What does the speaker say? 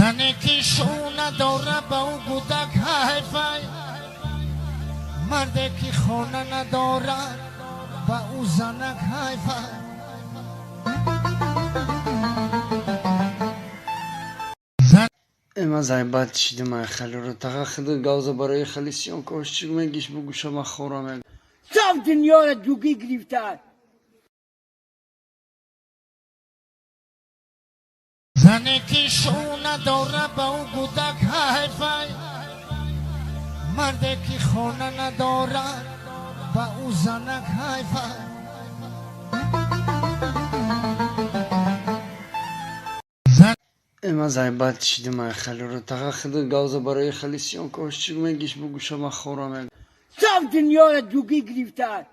زنی که شو نداره با او گودک حیفای، مرده که خونه نداره با او زنک حیفای. اما زایبات چیدم ای خالی رو تاخت خدا گاوزا برای خالی سیان کوش چیگ میگیش بگوشم ما خورم سام دنیا را دوگی گرفتار. زنی که شو نداره با او گودک حیفای، مرده که خونه نداره با او زنک حیفای. اما زایبات چیدم ای خالی رو تاخت خدا گاوزا برای خالی سیان کوش چیگ میگیش بگوشم ما خورم سام دنیا را دوگی گرفتار.